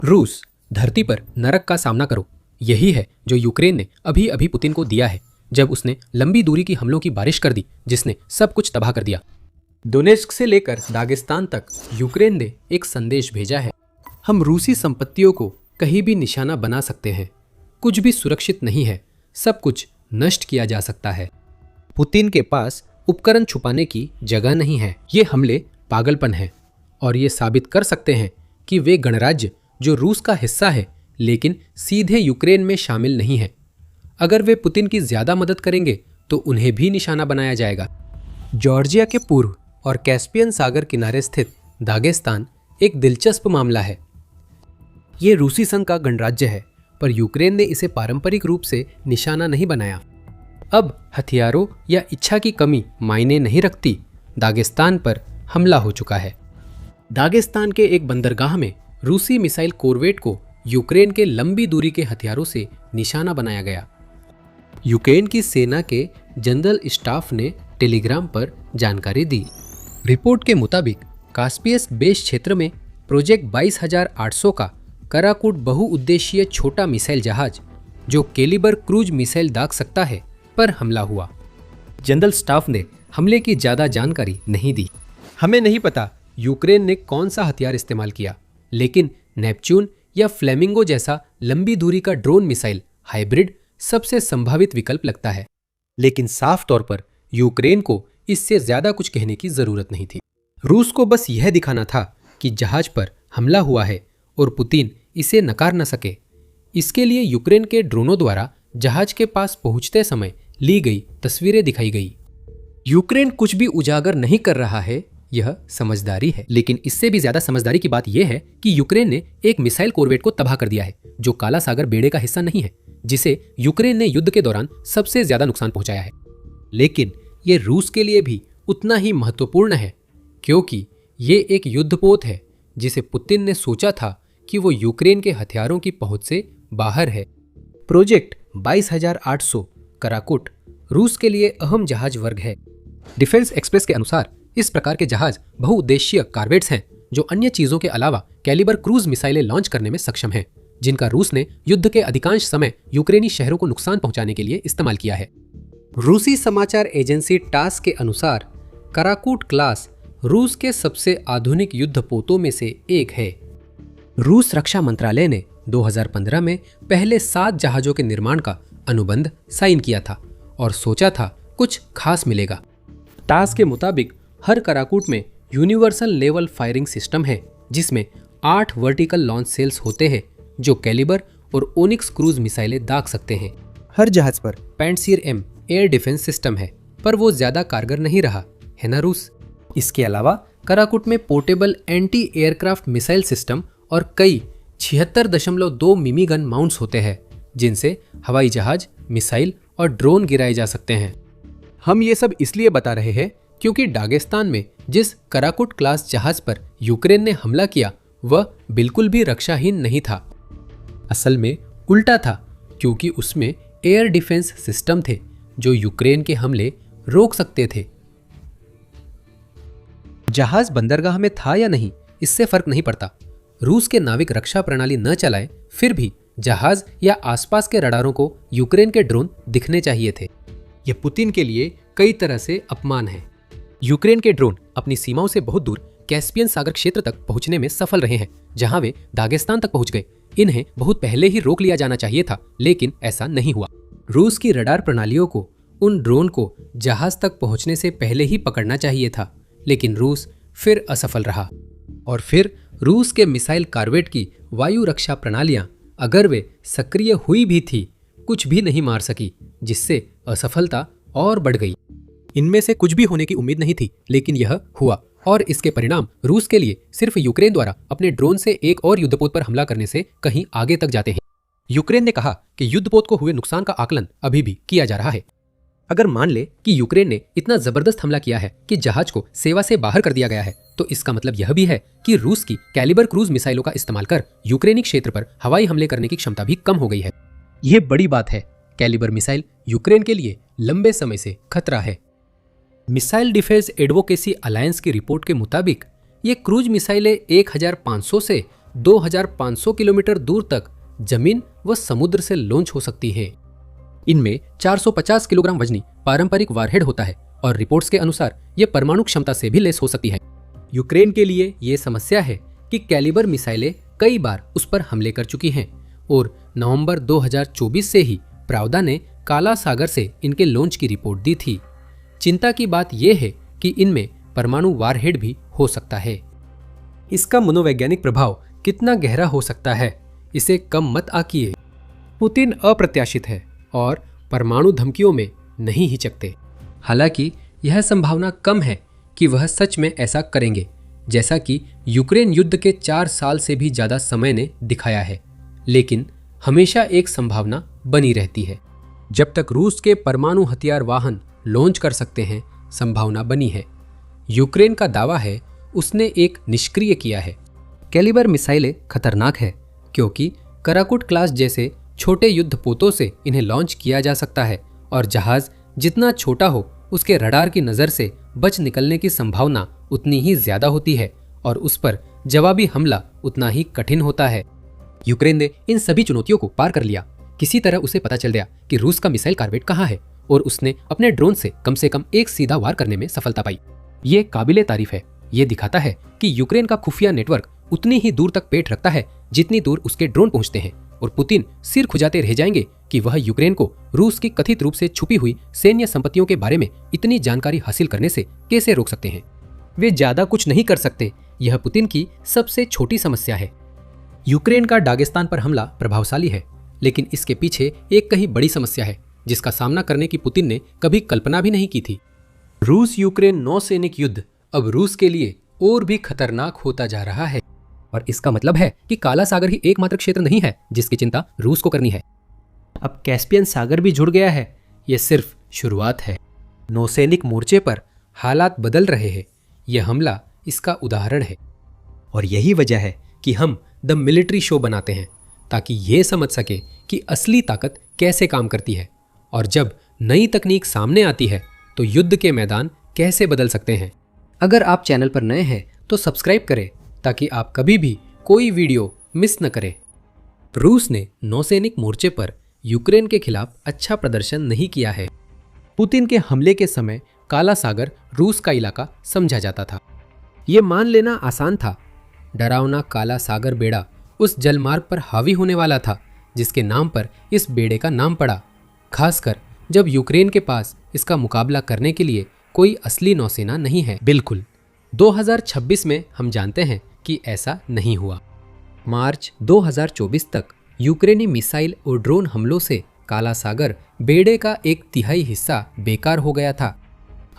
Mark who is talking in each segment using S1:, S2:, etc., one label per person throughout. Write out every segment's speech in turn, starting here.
S1: रूस, धरती पर नरक का सामना करो, यही है जो यूक्रेन ने अभी अभी पुतिन को दिया है, जब उसने लंबी दूरी की हमलों की बारिश कर दी जिसने सब कुछ तबाह कर दिया। डोनेस्क से लेकर दागिस्तान तक यूक्रेन ने एक संदेश भेजा है, हम रूसी संपत्तियों को कहीं भी निशाना बना सकते हैं, कुछ भी सुरक्षित नहीं है, सब कुछ नष्ट किया जा सकता है। पुतिन के पास उपकरण छुपाने की जगह नहीं है। ये हमले पागलपन है और ये साबित कर सकते हैं कि वे गणराज्य जो रूस का हिस्सा है लेकिन सीधे यूक्रेन में शामिल नहीं है। अगर वे पुतिन की ज्यादा मदद करेंगे तो उन्हें भी निशाना बनाया जाएगा। जॉर्जिया के पूर्व और कैस्पियन सागर किनारे स्थित दागेस्तान एक दिलचस्प मामला है। ये रूसी संघ का गणराज्य है, पर यूक्रेन ने इसे पारंपरिक रूप से निशाना नहीं बनाया। अब हथियारों या इच्छा की कमी मायने नहीं रखती, दागेस्तान पर हमला हो चुका है। दागेस्तान के एक बंदरगाह में रूसी मिसाइल कोरवेट को यूक्रेन के लंबी दूरी के हथियारों से निशाना बनाया गया। यूक्रेन की सेना के जनरल स्टाफ ने टेलीग्राम पर जानकारी दी। रिपोर्ट के मुताबिक कास्पियस बेस क्षेत्र में प्रोजेक्ट 22,800 का कराकूट बहुउद्देशीय छोटा मिसाइल जहाज जो कैलिबर क्रूज मिसाइल दाग सकता है पर हमला हुआ। जनरल स्टाफ ने हमले की ज्यादा जानकारी नहीं दी। हमें नहीं पता यूक्रेन ने कौन सा हथियार इस्तेमाल किया, लेकिन नेपच्यून या फ्लेमिंगो जैसा लंबी दूरी का ड्रोन मिसाइल हाइब्रिड सबसे संभावित विकल्प लगता है। लेकिन साफ तौर पर यूक्रेन को इससे ज्यादा कुछ कहने की जरूरत नहीं थी। रूस को बस यह दिखाना था कि जहाज पर हमला हुआ है और पुतिन इसे नकार न सके। इसके लिए यूक्रेन के ड्रोनों द्वारा जहाज के पास पहुंचते समय ली गई तस्वीरें दिखाई गई। यूक्रेन कुछ भी उजागर नहीं कर रहा है, यह समझदारी है। लेकिन इससे भी ज्यादा समझदारी की बात यह है कि यूक्रेन ने एक मिसाइल कोरवेट को तबाह कर दिया है जो काला सागर बेड़े का हिस्सा नहीं है, जिसे यूक्रेन ने युद्ध के दौरान सबसे ज्यादा नुकसान पहुंचाया है। लेकिन ये रूस के लिए भी उतना ही महत्वपूर्ण है, क्योंकि ये एक युद्धपोत है जिसे पुतिन ने सोचा था कि वो यूक्रेन के हथियारों की पहुंच से बाहर है। प्रोजेक्ट 22,800 कराकुट रूस के लिए अहम जहाज वर्ग है। डिफेंस एक्सप्रेस के अनुसार इस प्रकार के जहाज बहुउद्देशीय कार्वेट्स हैं जो अन्य चीजों के अलावा कैलिबर क्रूज मिसाइलें लॉन्च करने में सक्षम हैं, जिनका रूस ने युद्ध के अधिकांश समय यूक्रेनी शहरों को नुकसान पहुंचाने के लिए इस्तेमाल किया है। रूसी समाचार एजेंसी टास के अनुसार कराकूट क्लास रूस के सबसे आधुनिक युद्धपोतों में से एक है। रूस रक्षा मंत्रालय ने 2015 में पहले 7 जहाजों के निर्माण का अनुबंध साइन किया था और सोचा था कुछ खास मिलेगा। टास के मुताबिक हर कराकूट में यूनिवर्सल लेवल फायरिंग सिस्टम है, जिसमें 8 वर्टिकल लॉन्च सेल्स होते हैं जो कैलिबर और ओनिक्स क्रूज मिसाइलें दाग सकते हैं। हर जहाज पर पैंटसीर एम एयर डिफेंस सिस्टम है, पर वो ज्यादा कारगर नहीं रहा, है ना रूस। इसके अलावा कराकूट में portable anti aircraft missile system और कई 76.2 मिमी गन माउंट्स होते हैं, जिनसे हवाई जहाज, मिसाइल और ड्रोन गिराए जा सकते हैं। हम ये सब इसलिए बता रहे हैं क्योंकि दागेस्तान में जिस कराकूट क्लास जहाज पर यूक्रेन ने हमला किया वह बिल्कुल भी रक्षाहीन नहीं था। असल में उल्टा था, क्योंकि उसमें एयर डिफेंस सिस्टम थे जो यूक्रेन के हमले रोक सकते थे। जहाज बंदरगाह में था या नहीं, इससे फर्क नहीं पड़ता। रूस के नाविक रक्षा प्रणाली न चलाए, फिर भी जहाज या आसपास के रडारों को यूक्रेन के ड्रोन दिखने चाहिए थे। यह पुतिन के लिए कई तरह से अपमान है। यूक्रेन के ड्रोन अपनी सीमाओं से बहुत दूर कैस्पियन सागर क्षेत्र तक पहुंचने में सफल रहे हैं, जहां वे दागेस्तान तक पहुंच गए। इन्हें बहुत पहले ही रोक लिया जाना चाहिए था, लेकिन ऐसा नहीं हुआ। रूस की रडार प्रणालियों को उन ड्रोन को जहाज तक पहुंचने से पहले ही पकड़ना चाहिए था, लेकिन रूस फिर असफल रहा। और फिर रूस के मिसाइल कार्वेट की वायु रक्षा प्रणालियां, अगर वे सक्रिय हुई भी थी, कुछ भी नहीं मार सकी, जिससे असफलता और बढ़ गई। इनमें से कुछ भी होने की उम्मीद नहीं थी, लेकिन यह हुआ, और इसके परिणाम रूस के लिए सिर्फ यूक्रेन द्वारा अपने ड्रोन से एक और युद्धपोत पर हमला करने से कहीं आगे तक जाते हैं। यूक्रेन ने कहा कि युद्धपोत को हुए नुकसान का आकलन अभी भी किया जा रहा है। अगर मान ले कि यूक्रेन ने इतना जबरदस्त हमला किया है कि जहाज को सेवा से बाहर कर दिया गया है, तो इसका मतलब यह भी है कि रूस की कैलिबर क्रूज मिसाइलों का इस्तेमाल कर यूक्रेनी क्षेत्र पर हवाई हमले करने की क्षमता भी कम हो गई है। यह बड़ी बात है। कैलिबर मिसाइल यूक्रेन के लिए लंबे समय से खतरा है। मिसाइल डिफेंस एडवोकेसी अलायंस की रिपोर्ट के मुताबिक ये क्रूज मिसाइलें 1500 से 2500 किलोमीटर दूर तक जमीन व समुद्र से लॉन्च हो सकती है। इनमें 450 किलोग्राम वजनी पारंपरिक वारहेड होता है और रिपोर्ट्स के अनुसार यह परमाणु क्षमता से भी लैस हो सकती है। यूक्रेन के लिए ये समस्या है कि कैलिबर मिसाइलें कई बार उस पर हमले कर चुकी हैं और नवंबर 2024 से ही प्रावदा ने काला सागर से इनके लॉन्च की रिपोर्ट दी थी। चिंता की बात यह है कि इनमें परमाणु वारहेड भी हो सकता है। इसका मनोवैज्ञानिक प्रभाव कितना गहरा हो सकता है, इसे कम मत आकिए। पुतिन अप्रत्याशित है और परमाणु धमकियों में नहीं हिचकते। हालांकि यह संभावना कम है कि वह सच में ऐसा करेंगे, जैसा कि यूक्रेन युद्ध के 4 साल से भी ज्यादा समय ने दिखाया है। लेकिन हमेशा एक संभावना बनी रहती है। जब तक रूस के परमाणु हथियार वाहन लॉन्च कर सकते हैं, संभावना बनी है। यूक्रेन का दावा है उसने एक निष्क्रिय किया है। कैलिबर मिसाइलें खतरनाक है क्योंकि कराकुट क्लास जैसे छोटे युद्धपोतों से इन्हें लॉन्च किया जा सकता है और जहाज जितना छोटा हो उसके रडार की नज़र से बच निकलने की संभावना उतनी ही ज्यादा होती है और उस पर जवाबी हमला उतना ही कठिन होता है। यूक्रेन ने इन सभी चुनौतियों को पार कर लिया। किसी तरह उसे पता चल गया कि रूस का मिसाइल कार्वेट कहाँ है और उसने अपने ड्रोन से कम एक सीधा वार करने में सफलता पाई। ये काबिले तारीफ है। ये दिखाता है कि यूक्रेन का खुफिया नेटवर्क उतनी ही दूर तक पेट रखता है जितनी दूर उसके ड्रोन पहुंचते हैं और पुतिन सिर खुजाते रह जाएंगे कि वह यूक्रेन को रूस की कथित रूप से छुपी हुई सैन्य संपत्तियों के बारे में इतनी जानकारी हासिल करने से कैसे रोक सकते हैं। वे ज्यादा कुछ नहीं कर सकते। यह पुतिन की सबसे छोटी समस्या है। यूक्रेन का दागेस्तान पर हमला प्रभावशाली है, लेकिन इसके पीछे एक कहीं बड़ी समस्या है जिसका सामना करने की पुतिन ने कभी कल्पना भी नहीं की थी। रूस यूक्रेन नौसैनिक युद्ध अब रूस के लिए और भी खतरनाक होता जा रहा है और इसका मतलब है कि काला सागर ही एकमात्र क्षेत्र नहीं है जिसकी चिंता रूस को करनी है। अब कैस्पियन सागर भी जुड़ गया है। यह सिर्फ शुरुआत है। नौसैनिक मोर्चे पर हालात बदल रहे हैं। यह हमला इसका उदाहरण है और यही वजह है कि हम द मिलिट्री शो बनाते हैं ताकि ये समझ सके कि असली ताकत कैसे काम करती है और जब नई तकनीक सामने आती है तो युद्ध के मैदान कैसे बदल सकते हैं। अगर आप चैनल पर नए हैं तो सब्सक्राइब करें ताकि आप कभी भी कोई वीडियो मिस न करें। रूस ने नौसैनिक मोर्चे पर यूक्रेन के खिलाफ अच्छा प्रदर्शन नहीं किया है। पुतिन के हमले के समय काला सागर रूस का इलाका समझा जाता था। ये मान लेना आसान था। डरावना काला सागर बेड़ा उस जलमार्ग पर हावी होने वाला था जिसके नाम पर इस बेड़े का नाम पड़ा, खासकर जब यूक्रेन के पास इसका मुकाबला करने के लिए कोई असली नौसेना नहीं है। बिल्कुल 2026 में हम जानते हैं कि ऐसा नहीं हुआ। मार्च 2024 तक यूक्रेनी मिसाइल और ड्रोन हमलों से काला सागर बेड़े का 1/3 हिस्सा बेकार हो गया था।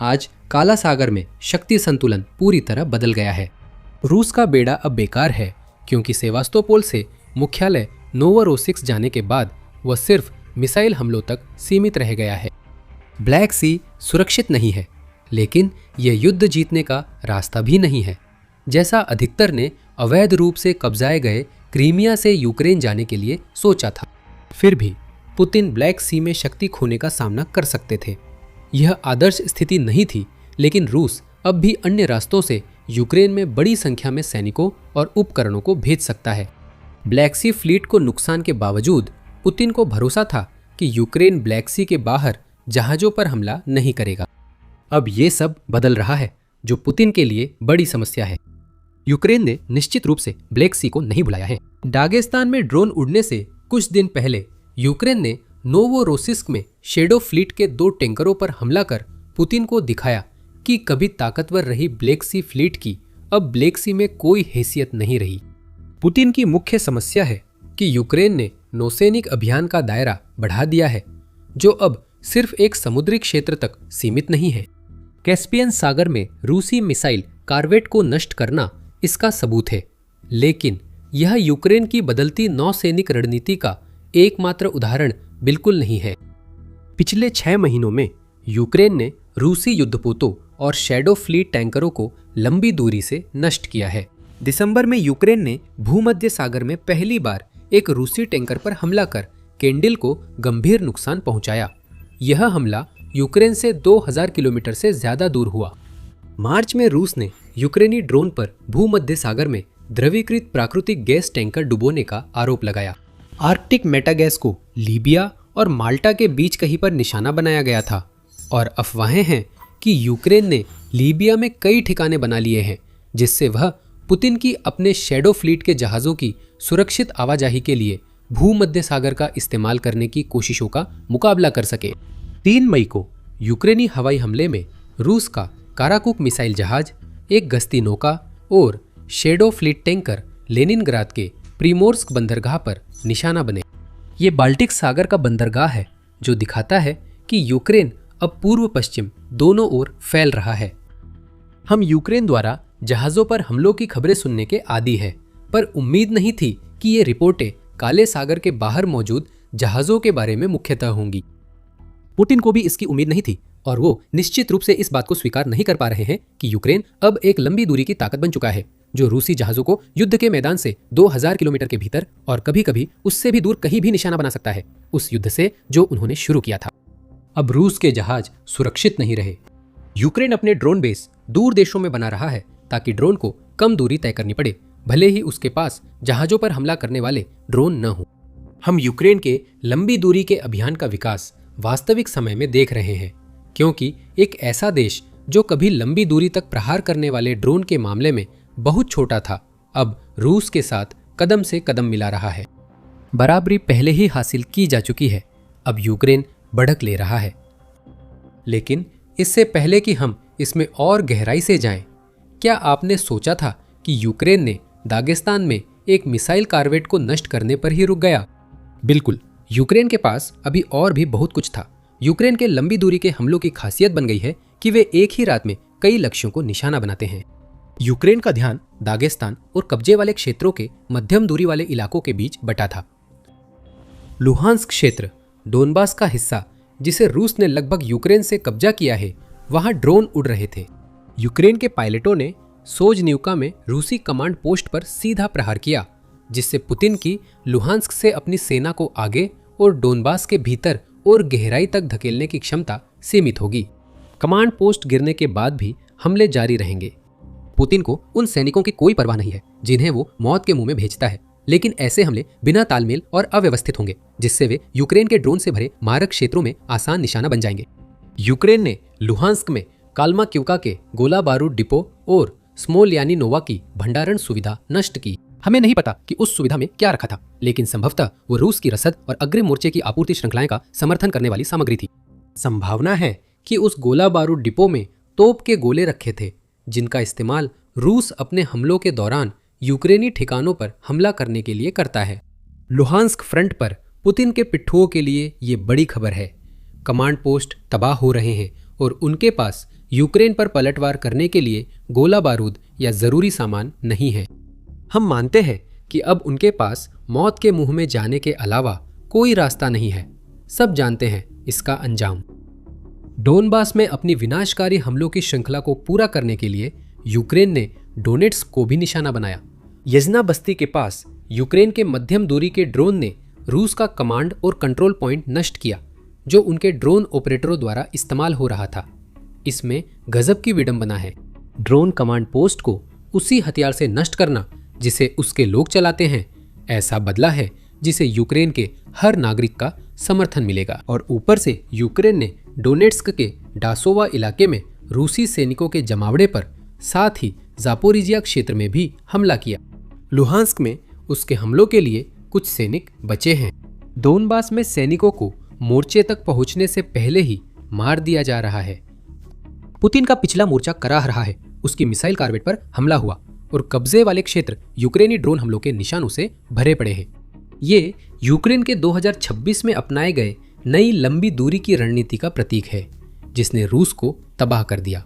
S1: आज काला सागर में शक्ति संतुलन पूरी तरह बदल गया है। रूस का बेड़ा अब बेकार है क्योंकि सेवास्तोपोल से मुख्यालय नोवरोसिस्क जाने के बाद वह सिर्फ मिसाइल हमलों तक सीमित रह गया है। ब्लैक सी सुरक्षित नहीं है, लेकिन यह युद्ध जीतने का रास्ता भी नहीं है। जैसा अधिकतर ने अवैध रूप से कब्जाए गए क्रीमिया से यूक्रेन जाने के लिए सोचा था। फिर भी पुतिन ब्लैक सी में शक्ति खोने का सामना कर सकते थे। यह आदर्श स्थिति नहीं थी, लेकिन रूस अब भी अन्य रास्तों से यूक्रेन में बड़ी संख्या में सैनिकों और उपकरणों को भेज सकता है। ब्लैक सी फ्लीट को नुकसान के बावजूद पुतिन को भरोसा था कि यूक्रेन ब्लैक सी के बाहर जहाजों पर हमला नहीं करेगा। अब ये सब बदल रहा है, जो पुतिन के लिए बड़ी समस्या है। यूक्रेन ने निश्चित रूप से ब्लैक सी को नहीं बुलाया है। दागेस्तान में ड्रोन उड़ने से कुछ दिन पहले यूक्रेन ने नोवोरोसिस्क में शेडो फ्लीट के 2 टैंकरों पर हमला कर पुतिन को दिखाया कि कभी ताकतवर रही ब्लैक सी फ्लीट की अब ब्लैक सी में कोई हैसियत नहीं रही। पुतिन की मुख्य समस्या है कि यूक्रेन ने नौसैनिक अभियान का दायरा बढ़ा दिया है, जो अब सिर्फ एक समुद्री क्षेत्र तक सीमित नहीं है। कैस्पियन सागर में रूसी मिसाइल कार्वेट को नष्ट करना इसका सबूत है, लेकिन यह यूक्रेन की बदलती नौसैनिक रणनीति का एकमात्र उदाहरण बिल्कुल नहीं है। पिछले 6 महीनों में यूक्रेन ने रूसी युद्धपोतों और शैडो फ्लीट टैंकरों को लंबी दूरी से नष्ट किया है। दिसंबर में यूक्रेन ने भूमध्य सागर में पहली बार एक रूसी टैंकर पर हमला कर केंडिल को गंभीर नुकसान पहुंचाया। यह हमला यूक्रेन से 2000 किलोमीटर से ज्यादा दूर हुआ। मार्च में रूस ने यूक्रेनी ड्रोन पर भूमध्य सागर में द्रवीकृत प्राकृतिक गैस टैंकर डुबोने का आरोप लगाया। आर्कटिक मेटागैस को लीबिया और माल्टा के बीच कहीं पर निशाना बनाया गया था और अफवाहें हैं कि यूक्रेन ने लीबिया में कई ठिकाने बना लिए हैं जिससे वह पुतिन की अपने शैडो फ्लीट के जहाज़ों की सुरक्षित आवाजाही के लिए भूमध्य सागर का इस्तेमाल करने की कोशिशों का मुकाबला कर सके। 3 मई को यूक्रेनी हवाई हमले में रूस का काराकुक मिसाइल जहाज, एक गश्ती नौका और शैडो फ्लीट टैंकर लेनिनग्राद के प्रीमोर्स्क बंदरगाह पर निशाना बने। ये बाल्टिक सागर का बंदरगाह है जो दिखाता है कि यूक्रेन अब पूर्व पश्चिम दोनों ओर फैल रहा है। हम यूक्रेन द्वारा जहाज़ों पर हमलों की खबरें सुनने के आदी है, पर उम्मीद नहीं थी कि ये रिपोर्टें काले सागर के बाहर मौजूद जहाज़ों के बारे में मुख्यतः होंगी। पुतिन को भी इसकी उम्मीद नहीं थी और वो निश्चित रूप से इस बात को स्वीकार नहीं कर पा रहे हैं कि यूक्रेन अब एक लंबी दूरी की ताकत बन चुका है जो रूसी जहाज़ों को युद्ध के मैदान से 2000 किलोमीटर के भीतर और कभी कभी उससे भी दूर कहीं भी निशाना बना सकता है, उस युद्ध से जो उन्होंने शुरू किया था। अब रूस के जहाज सुरक्षित नहीं रहे। यूक्रेन अपने ड्रोन बेस दूर देशों में बना रहा है ताकि ड्रोन को कम दूरी तय करनी पड़े, भले ही उसके पास जहाजों पर हमला करने वाले ड्रोन न हो। हम यूक्रेन के लंबी दूरी के अभियान का विकास वास्तविक समय में देख रहे हैं, क्योंकि एक ऐसा देश जो कभी लंबी दूरी तक प्रहार करने वाले ड्रोन के मामले में बहुत छोटा था, अब रूस के साथ कदम से कदम मिला रहा है। बराबरी पहले ही हासिल की जा चुकी है, अब यूक्रेन बढ़क ले रहा है। लेकिन इससे पहले कि हम इसमें और गहराई से जाएं, क्या आपने सोचा था कि यूक्रेन ने दागिस्तान में एक मिसाइल कार्वेट को नष्ट करने पर ही रुक गया? बिल्कुल, यूक्रेन के पास अभी और भी बहुत कुछ था। यूक्रेन के लंबी दूरी के हमलों की खासियत बन गई है कि वे एक ही रात में कई लक्ष्यों को निशाना बनाते हैं। यूक्रेन का ध्यान दागिस्तान और कब्जे वाले क्षेत्रों के मध्यम दूरी वाले इलाकों के बीच बटा था। लुहांस्क क्षेत्र, डोनबास का हिस्सा जिसे रूस ने लगभग यूक्रेन से कब्जा किया है, वहां ड्रोन उड़ रहे थे। यूक्रेन के पायलटों ने सोजन्यूका में रूसी कमांड पोस्ट पर सीधा प्रहार किया, जिससे पुतिन की लुहांस्क से अपनी सेना को आगे और डोनबास के भीतर और गहराई तक धकेलने की क्षमता सीमित होगी। कमांड पोस्ट गिरने के बाद भी हमले जारी रहेंगे। पुतिन को उन सैनिकों की कोई परवाह नहीं है जिन्हें वो मौत के मुंह में भेजता है, लेकिन ऐसे हमले बिना तालमेल और अव्यवस्थित होंगे, जिससे वे यूक्रेन के ड्रोन से भरे मारक क्षेत्रों में आसान निशाना बन जाएंगे। यूक्रेन ने लुहांस्क में काल्माक्यूका के गोला बारूद डिपो और स्मोलयानिनोवा की भंडारण सुविधा नष्ट की। हमें नहीं पता कि उस सुविधा में क्या रखा था, लेकिन संभवतः वो रूस की रसद और अग्रिम मोर्चे की आपूर्ति श्रृंखलाएं का समर्थन करने वाली सामग्री थी। संभावना है कि उस गोला बारूद डिपो में तोप के गोले रखे थे, जिनका इस्तेमाल रूस अपने हमलों के दौरान यूक्रेनी ठिकानों पर हमला करने के लिए करता है। लुहांस्क फ्रंट पर पुतिन के पिट्ठुओं के लिए ये बड़ी खबर है। कमांड पोस्ट तबाह हो रहे हैं और उनके पास यूक्रेन पर पलटवार करने के लिए गोला बारूद या जरूरी सामान नहीं है। हम मानते हैं कि अब उनके पास मौत के मुंह में जाने के अलावा कोई रास्ता नहीं है। सब जानते हैं इसका अंजाम। डोनबास में अपनी विनाशकारी हमलों की श्रृंखला को पूरा करने के लिए यूक्रेन ने डोनेट्स्क को भी निशाना बनाया। यजना बस्ती के पास यूक्रेन के मध्यम दूरी के ड्रोन ने रूस का कमांड और कंट्रोल पॉइंट नष्ट किया, जो उनके ड्रोन ऑपरेटरों द्वारा इस्तेमाल हो रहा था। इसमें गजब की विडंबना है। ड्रोन कमांड पोस्ट को उसी हथियार से नष्ट करना जिसे उसके लोग चलाते हैं, ऐसा बदला है जिसे यूक्रेन के हर नागरिक का समर्थन मिलेगा। और ऊपर से यूक्रेन ने डोनेट्स्क के डासोवा इलाके में रूसी सैनिकों के जमावड़े पर, साथ ही जापोरिजिया क्षेत्र में भी हमला किया। लुहांस्क में उसके हमलों के लिए कुछ सैनिक बचे हैं। डोनबास में सैनिकों को मोर्चे तक पहुंचने से पहले ही मार दिया जा रहा है। पुतिन का पिछला मोर्चा कराह रहा है। उसकी मिसाइल कार्वेट पर हमला हुआ और कब्जे वाले क्षेत्र यूक्रेनी ड्रोन हमलों के निशानों से भरे पड़े हैं। ये यूक्रेन के 2026 में अपनाए गए नई लंबी दूरी की रणनीति का प्रतीक है, जिसने रूस को तबाह कर दिया।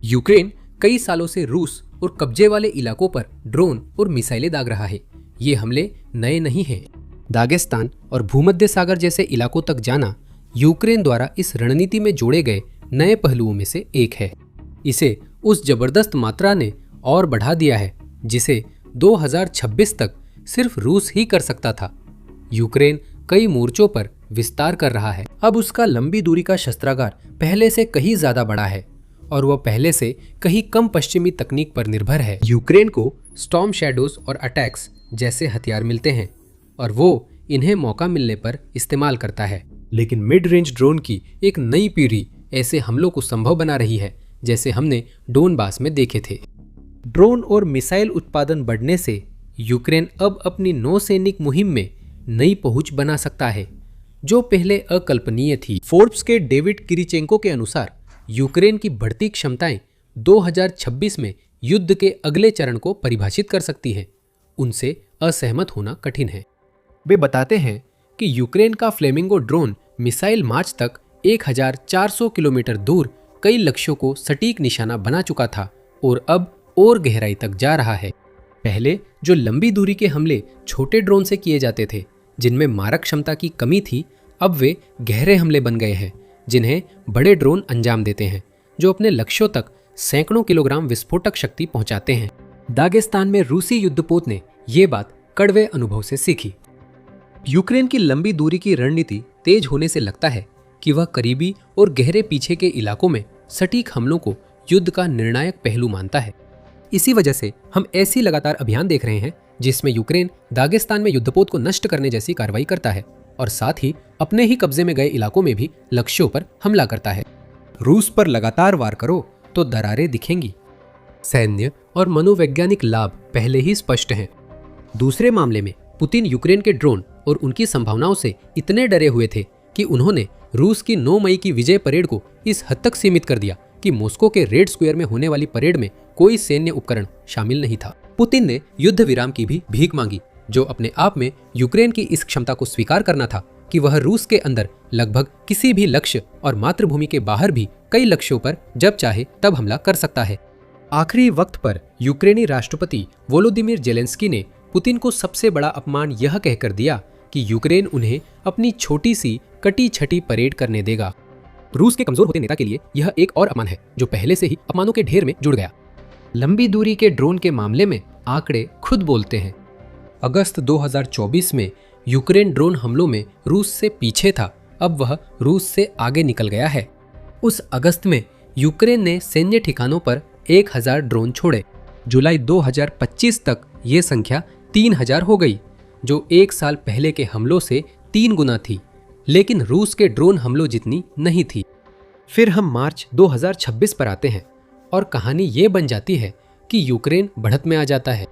S1: यूक्रेन कई सालों से रूस और कब्जे वाले इलाकों पर ड्रोन और मिसाइलें दाग रहा है। ये हमले नए नहीं हैं। दागिस्तान और भूमध्य सागर जैसे इलाकों तक जाना यूक्रेन द्वारा इस रणनीति में जोड़े गए नए पहलुओं में से एक है। इसे उस जबरदस्त मात्रा ने और बढ़ा दिया है जिसे 2026 तक सिर्फ रूस ही कर सकता था। यूक्रेन कई मोर्चों पर विस्तार कर रहा है। अब उसका लंबी दूरी का शस्त्रागार पहले से कहीं ज्यादा बड़ा है और वह पहले से कहीं कम पश्चिमी तकनीक पर निर्भर है। यूक्रेन को स्टॉर्म शैडोज और अटैक्स जैसे हथियार मिलते हैं और वो इन्हें मौका मिलने पर इस्तेमाल करता है। लेकिन मिड रेंज ड्रोन की एक नई पीढ़ी ऐसे हमलों को संभव बना रही है जैसे हमने डोनबास में देखे थे। ड्रोन और मिसाइल उत्पादन बढ़ने से यूक्रेन अब अपनी नौसैनिक मुहिम में नई पहुंच बना सकता है जो पहले अकल्पनीय थी। फोर्ब्स के डेविड किरिचेंको के अनुसार यूक्रेन की बढ़ती क्षमताएं 2026 में युद्ध के अगले चरण को परिभाषित कर सकती हैं। उनसे असहमत होना कठिन है। वे बताते हैं कि यूक्रेन का फ्लेमिंगो ड्रोन मिसाइल मार्च तक 1400 किलोमीटर दूर कई लक्ष्यों को सटीक निशाना बना चुका था और अब और गहराई तक जा रहा है। पहले जो लंबी दूरी के हमले छोटे ड्रोन से किए जाते थे जिनमें मारक क्षमता की कमी थी, अब वे गहरे हमले बन गए हैं जिन्हें बड़े ड्रोन अंजाम देते हैं जो अपने लक्ष्यों तक सैकड़ों किलोग्राम विस्फोटक शक्ति पहुंचाते हैं। दागिस्तान में रूसी युद्धपोत ने ये बात कड़वे अनुभव से सीखी। यूक्रेन की लंबी दूरी की रणनीति तेज होने से लगता है कि वह करीबी और गहरे पीछे के इलाकों में सटीक हमलों को युद्ध का निर्णायक पहलू मानता है। इसी वजह से हम ऐसी लगातार अभियान देख रहे हैं जिसमें यूक्रेन दागिस्तान में युद्धपोत को नष्ट करने जैसी कार्रवाई करता है और साथ ही अपने ही कब्जे में गए इलाकों में भी लक्ष्यों पर हमला करता है। रूस पर लगातार वार करो तो दरारें दिखेंगी। सैन्य और मनोवैज्ञानिक लाभ पहले ही स्पष्ट हैं। दूसरे मामले में पुतिन यूक्रेन के ड्रोन और उनकी संभावनाओं से इतने डरे हुए थे कि उन्होंने रूस की 9 मई की विजय परेड को इस हद तक सीमित कर दिया कि मॉस्को के रेड स्क्वायर में होने वाली परेड में कोई सैन्य उपकरण शामिल नहीं था। पुतिन ने युद्ध विराम की भी भीख मांगी जो अपने आप में यूक्रेन की इस क्षमता को स्वीकार करना था कि वह रूस के अंदर लगभग किसी भी लक्ष्य और मातृभूमि के बाहर भी कई लक्ष्यों पर जब चाहे तब हमला कर सकता है। आखिरी वक्त पर यूक्रेनी राष्ट्रपति वोलोदिमीर जेलेंस्की ने पुतिन को सबसे बड़ा अपमान यह कहकर दिया कि यूक्रेन उन्हें अपनी छोटी सी कटी छटी परेड करने देगा। रूस के कमजोर होते नेता के लिए यह एक और अपमान है जो पहले से ही अपमानों के ढेर में जुड़ गया। लंबी दूरी के ड्रोन के मामले में आंकड़े खुद बोलते हैं। अगस्त 2024 में यूक्रेन ड्रोन हमलों में रूस से पीछे था, अब वह रूस से आगे निकल गया है। उस अगस्त में यूक्रेन ने सैन्य ठिकानों पर 1000 ड्रोन छोड़े। जुलाई 2025 तक ये संख्या 3000 हो गई जो एक साल पहले के हमलों से 3 गुना थी, लेकिन रूस के ड्रोन हमलों जितनी नहीं थी। फिर हम मार्च 2026 पर आते हैं और कहानी ये बन जाती है कि यूक्रेन बढ़त में आ जाता है।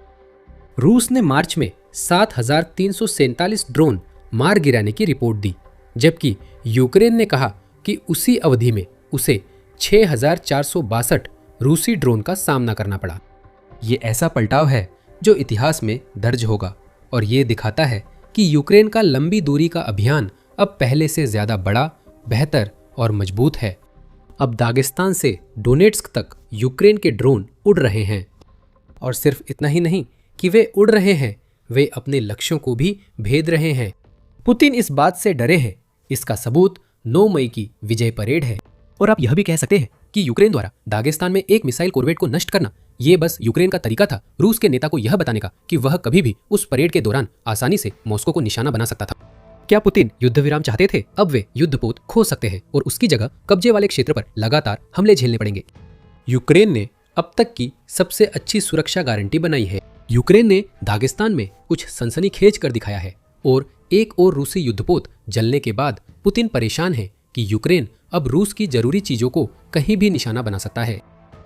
S1: रूस ने मार्च में 7347 ड्रोन मार गिराने की रिपोर्ट दी, जबकि यूक्रेन ने कहा कि उसी अवधि में उसे 6462 रूसी ड्रोन का सामना करना पड़ा। ये ऐसा पलटाव है जो इतिहास में दर्ज होगा और ये दिखाता है कि यूक्रेन का लंबी दूरी का अभियान अब पहले से ज्यादा बड़ा, बेहतर और मजबूत है। अब दागिस्तान से डोनेट्स्क तक यूक्रेन के ड्रोन उड़ रहे हैं और सिर्फ इतना ही नहीं कि वे उड़ रहे हैं, वे अपने लक्ष्यों को भी भेद रहे हैं। पुतिन इस बात से डरे हैं, इसका सबूत 9 मई की विजय परेड है। और आप यह भी कह सकते हैं कि यूक्रेन द्वारा दागिस्तान में एक मिसाइल कॉर्वेट को नष्ट करना ये बस यूक्रेन का तरीका था रूस के नेता को यह बताने का कि वह कभी भी उस परेड के दौरान आसानी से मॉस्को को निशाना बना सकता था। क्या पुतिन युद्ध विराम चाहते थे? अब वे युद्धपोत खो सकते हैं और उसकी जगह कब्जे वाले क्षेत्र पर लगातार हमले झेलने पड़ेंगे। यूक्रेन ने अब तक की सबसे अच्छी सुरक्षा गारंटी बनाई है। यूक्रेन ने दागिस्तान में कुछ सनसनीखेज कर दिखाया है और एक और रूसी युद्धपोत जलने के बाद पुतिन परेशान है कि यूक्रेन अब रूस की जरूरी चीजों को कहीं भी निशाना बना सकता है।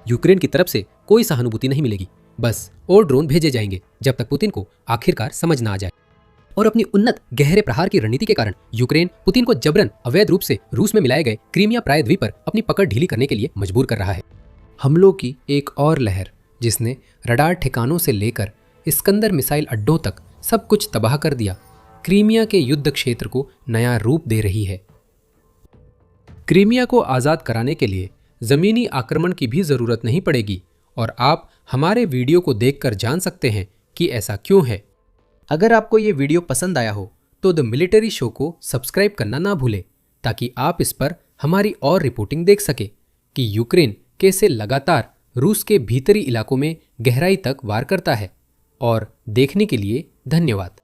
S1: यूक्रेन की तरफ से कोई सहानुभूति नहीं मिलेगी, बस और ड्रोन भेजे जाएंगे जब तक पुतिन को आखिरकार समझ ना आ जाए। और अपनी उन्नत गहरे प्रहार की रणनीति के कारण यूक्रेन पुतिन को जबरन अवैध रूप से रूस में मिलाए गए क्रीमिया प्रायद्वीप पर अपनी पकड़ ढीली करने के लिए मजबूर कर रहा है। हमलों की एक और लहर जिसने रडार ठिकानों से लेकर इस्कंदर मिसाइल अड्डों तक सब कुछ तबाह कर दिया, क्रीमिया के युद्ध क्षेत्र को नया रूप दे रही है। क्रीमिया को आज़ाद कराने के लिए जमीनी आक्रमण की भी जरूरत नहीं पड़ेगी और आप हमारे वीडियो को देखकर जान सकते हैं कि ऐसा क्यों है। अगर आपको ये वीडियो पसंद आया हो तो द मिलिट्री शो को सब्सक्राइब करना ना भूलें ताकि आप इस पर हमारी और रिपोर्टिंग देख सके कि यूक्रेन कैसे लगातार रूस के भीतरी इलाकों में गहराई तक वार करता है। और देखने के लिए धन्यवाद।